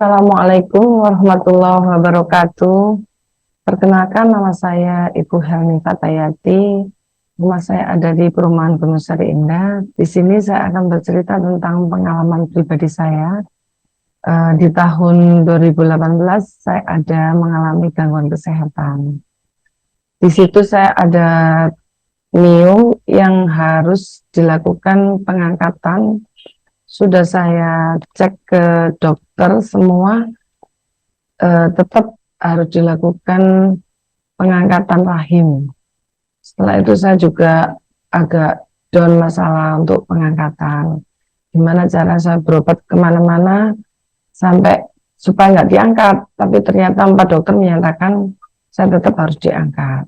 Assalamualaikum warahmatullahi wabarakatuh. Perkenalkan, nama saya Ibu Helmi Fatayati. Rumah saya ada di Perumahan Gunung Sari Indah. Di sini saya akan bercerita tentang pengalaman pribadi saya. Di tahun 2018 saya ada mengalami gangguan kesehatan. Di situ saya ada NIUM yang harus dilakukan pengangkatan. Sudah saya cek ke dokter semua, tetap harus dilakukan pengangkatan rahim. Setelah itu saya juga agak down masalah untuk pengangkatan. Gimana cara saya berobat kemana-mana sampai supaya nggak diangkat, tapi ternyata 4 dokter menyatakan saya tetap harus diangkat.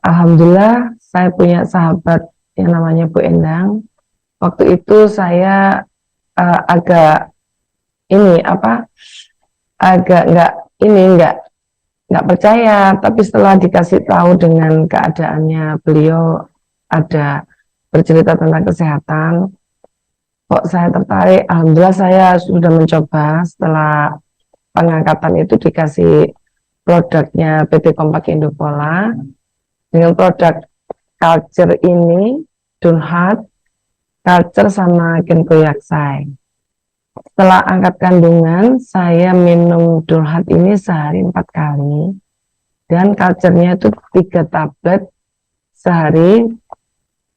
Alhamdulillah saya punya sahabat yang namanya Bu Endang. Waktu itu saya agak nggak percaya, tapi setelah dikasih tahu dengan keadaannya beliau ada bercerita tentang kesehatan, kok saya tertarik. Alhamdulillah saya sudah mencoba. Setelah pengangkatan itu dikasih produknya PT Kompak Indopola dengan produk culture ini, Dunhat, culture sama Genkoyaksai. Setelah angkat kandungan, saya minum Dunhat ini sehari 4 kali, dan culture-nya itu 3 tablet sehari,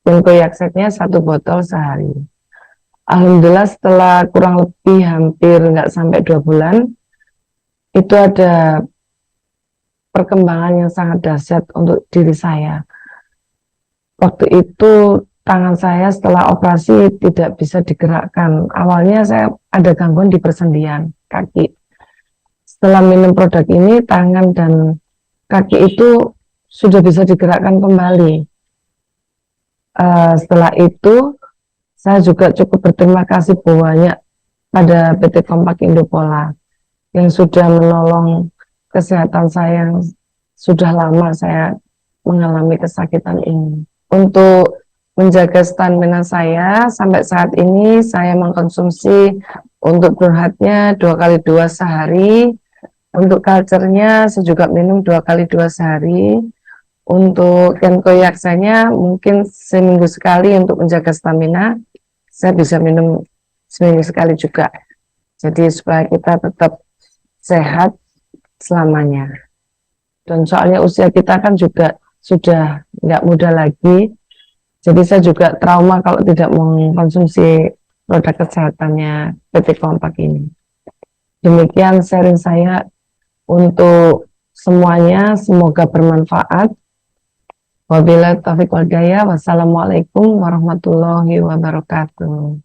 Genkoyaksai-nya 1 botol sehari. Alhamdulillah setelah kurang lebih hampir nggak sampai 2 bulan, itu ada perkembangan yang sangat dahsyat untuk diri saya. Waktu itu tangan saya setelah operasi tidak bisa digerakkan. Awalnya saya ada gangguan di persendian kaki. Setelah minum produk ini, tangan dan kaki itu sudah bisa digerakkan kembali. Setelah itu, saya juga cukup berterima kasih banyak pada PT Kompak Indopola yang sudah menolong kesehatan saya yang sudah lama saya mengalami kesakitan ini. Untuk menjaga stamina saya, sampai saat ini saya mengkonsumsi untuk Dunhatnya 2 kali 2 sehari, untuk culture-nya saya juga minum 2 kali 2 sehari, untuk Genkoyaksai-nya mungkin seminggu sekali. Untuk menjaga stamina saya bisa minum seminggu sekali juga, jadi supaya kita tetap sehat selamanya. Dan soalnya usia kita kan juga sudah nggak muda lagi, jadi saya juga trauma kalau tidak mengkonsumsi produk kesehatannya PT Kompak ini. Demikian sharing saya untuk semuanya, semoga bermanfaat. Wabillahi taufiq wal hidayah. Wassalamualaikum warahmatullahi wabarakatuh.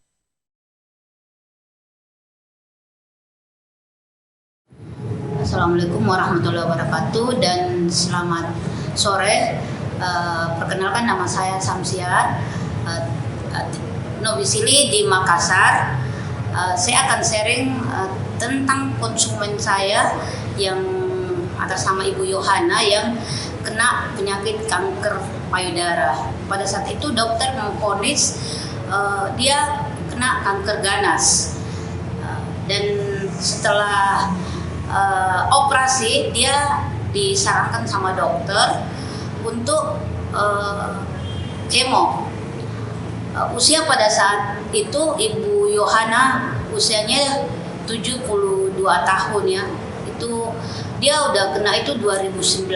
Assalamualaikum warahmatullahi wabarakatuh dan selamat sore. Perkenalkan, nama saya Samsiat, domisili di Makassar. Saya akan sharing tentang konsumen saya yang atas nama Ibu Yohana yang kena penyakit kanker payudara. Pada saat itu dokter memvonis dia kena kanker ganas, dan setelah operasi dia disarankan sama dokter untuk kemo. Usia pada saat itu Ibu Yohana usianya 72 tahun ya. Itu dia udah kena itu 2019,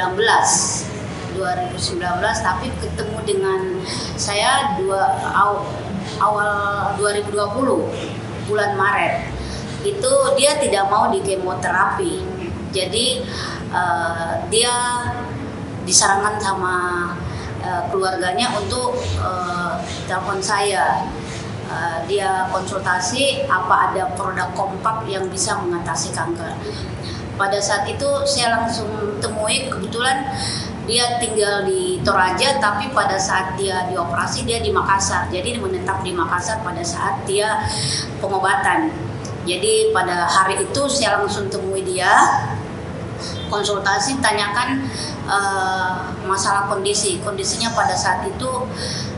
tapi ketemu dengan saya awal 2020 bulan Maret. Itu dia tidak mau di kemoterapi, jadi dia disarankan sama keluarganya untuk telepon saya. Dia konsultasi apa ada produk Kompak yang bisa mengatasi kanker. Pada saat itu saya langsung temui, kebetulan dia tinggal di Toraja, tapi pada saat dia dioperasi dia di Makassar, jadi menetap di Makassar pada saat dia pengobatan. Jadi pada hari itu saya langsung temui dia, konsultasi, tanyakan masalah kondisinya pada saat itu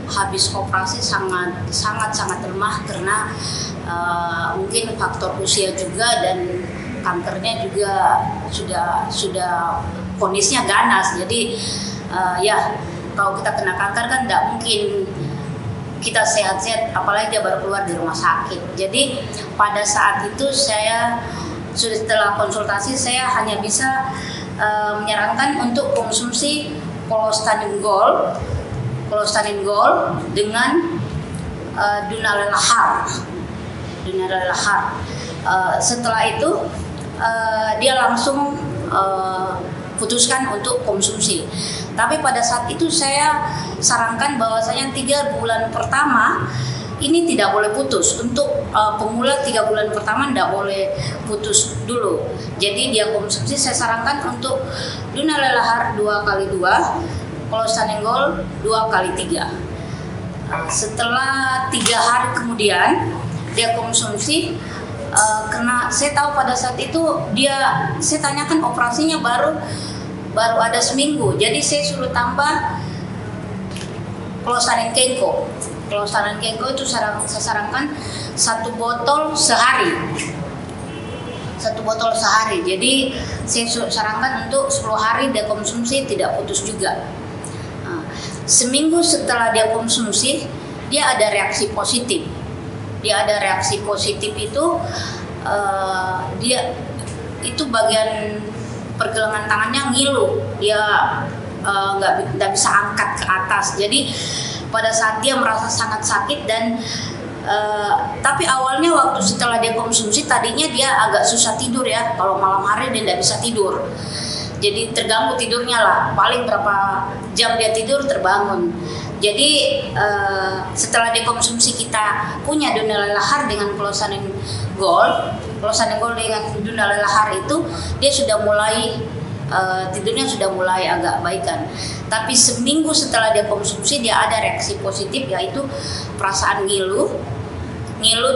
habis operasi sangat lemah karena Mungkin faktor usia juga dan kankernya juga sudah kondisinya ganas. Jadi ya kalau kita kena kanker kan tidak mungkin kita sehat-sehat, apalagi dia baru keluar di rumah sakit. Jadi pada saat itu saya setelah konsultasi saya hanya bisa menyarankan untuk konsumsi Clostanin Gold dengan Dunalelahar. Setelah itu dia langsung putuskan untuk konsumsi. Tapi pada saat itu saya sarankan bahwasanya 3 bulan pertama ini tidak boleh putus. Untuk pemula 3 bulan pertama tidak boleh putus dulu. Jadi dia konsumsi, saya sarankan untuk Dunalelahar 2x2, Clostanin Gold 2x3. Setelah 3 hari kemudian dia konsumsi, karena saya tahu pada saat itu saya tanyakan operasinya baru ada seminggu, jadi saya suruh tambah Clostanin Kenko. Clostanin Kenko itu saya sarankan 1 botol sehari. Jadi saya sarankan untuk 10 hari dia konsumsi, tidak putus juga. Seminggu setelah dia konsumsi, dia ada reaksi positif. Itu dia itu bagian pergelangan tangannya ngilu, dia nggak bisa angkat ke atas. Jadi pada saat dia merasa sangat sakit dan tapi awalnya waktu setelah dia konsumsi tadinya dia agak susah tidur ya, kalau malam hari dia nggak bisa tidur. Jadi terganggu tidurnya lah, paling berapa jam dia tidur terbangun. Jadi setelah dikonsumsi kita punya Dunalelahar dengan Clostanin Gold dengan Dunalelahar itu dia sudah mulai tidurnya sudah mulai agak baikan. Tapi seminggu setelah dia konsumsi dia ada reaksi positif, yaitu perasaan ngilu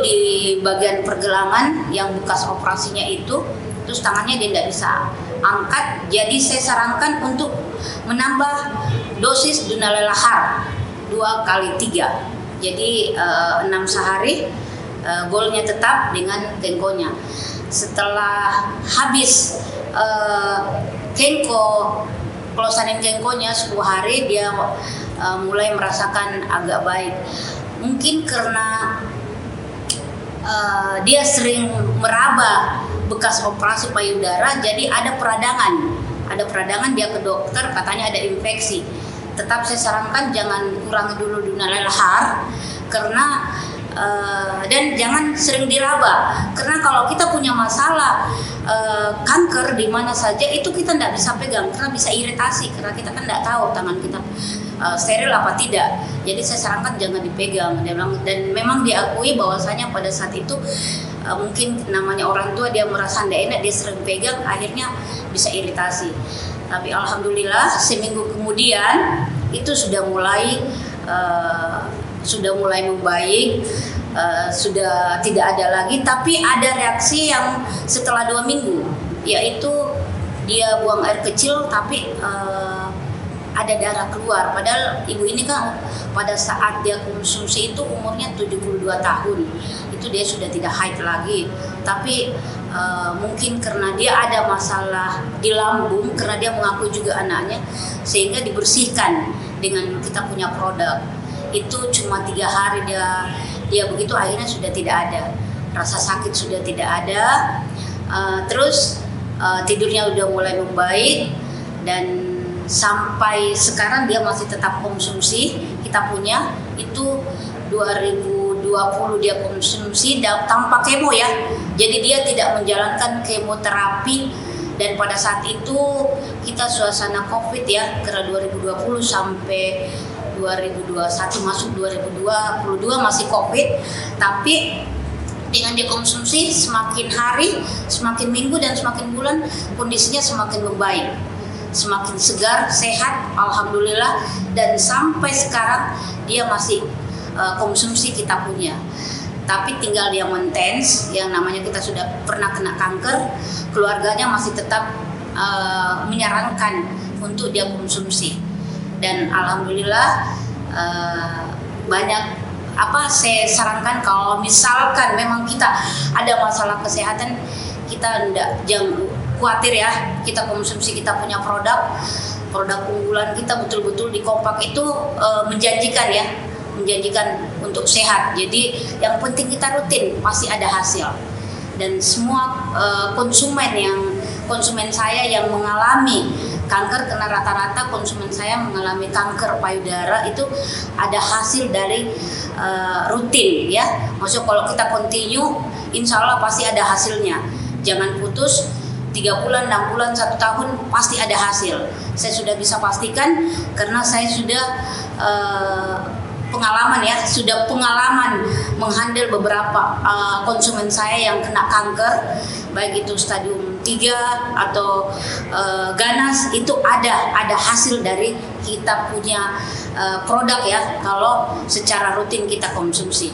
di bagian pergelangan yang bekas operasinya itu, terus tangannya dia tidak bisa angkat. Jadi saya sarankan untuk menambah dosis Dunalelahar 2x3. Jadi 6 sehari, goalnya tetap dengan Kenkonya. Setelah habis Clostanin Kenkonya 10 hari, dia mulai merasakan agak baik. Mungkin karena dia sering meraba bekas operasi payudara, jadi ada peradangan dia ke dokter, katanya ada infeksi. Tetap saya sarankan jangan kurangi dulu Dunalelahar karena dan jangan sering diraba, karena kalau kita punya masalah kanker di mana saja itu kita tidak bisa pegang karena bisa iritasi, karena kita kan tidak tahu tangan kita steril apa tidak. Jadi saya sarankan jangan dipegang. Dan memang diakui bahwasanya pada saat itu mungkin namanya orang tua, dia merasa tidak enak, dia sering pegang, akhirnya bisa iritasi. Tapi alhamdulillah seminggu kemudian itu sudah mulai membaik, sudah tidak ada lagi. Tapi ada reaksi yang setelah 2 minggu, yaitu dia buang air kecil tapi ada darah keluar. Padahal ibu ini kan pada saat dia konsumsi itu umurnya 72 tahun. Itu dia sudah tidak haid lagi. Tapi mungkin karena dia ada masalah di lambung, karena dia mengaku juga anaknya, sehingga dibersihkan dengan kita punya produk. Itu cuma 3 hari dia begitu, akhirnya sudah tidak ada. Rasa sakit sudah tidak ada. Terus tidurnya udah mulai membaik, dan sampai sekarang dia masih tetap konsumsi. Kita punya itu 2020 dia konsumsi tanpa kemo ya. Jadi dia tidak menjalankan kemoterapi. Dan pada saat itu kita suasana COVID ya, karena 2020 sampai 2021 masuk 2022 masih COVID. Tapi dengan dia konsumsi semakin hari, semakin minggu dan semakin bulan kondisinya semakin membaik, semakin segar, sehat, alhamdulillah. Dan sampai sekarang dia masih konsumsi kita punya. Tapi tinggal dia maintenance, yang namanya kita sudah pernah kena kanker, keluarganya masih tetap menyarankan untuk dia konsumsi. Dan alhamdulillah banyak saya sarankan kalau misalkan memang kita ada masalah kesehatan, kita jangan khawatir ya, kita konsumsi, kita punya produk unggulan kita betul-betul di Kompak itu menjanjikan ya, menjanjikan untuk sehat. Jadi yang penting kita rutin, pasti ada hasil. Dan semua konsumen saya yang mengalami kanker, karena rata-rata konsumen saya mengalami kanker payudara itu ada hasil dari rutin ya. Maksudnya kalau kita continue, insya Allah pasti ada hasilnya. Jangan putus, 3 bulan, 6 bulan, 1 tahun pasti ada hasil. Saya sudah bisa pastikan karena saya sudah pengalaman menghandle beberapa konsumen saya yang kena kanker, baik itu stadium 3 atau ganas, itu ada hasil dari kita punya produk ya, kalau secara rutin kita konsumsi.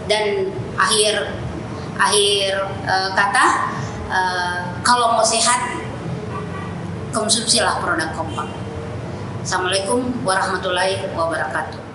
Dan akhir kata, kalau mau sehat, konsumsilah produk Kompak. Assalamualaikum warahmatullahi wabarakatuh.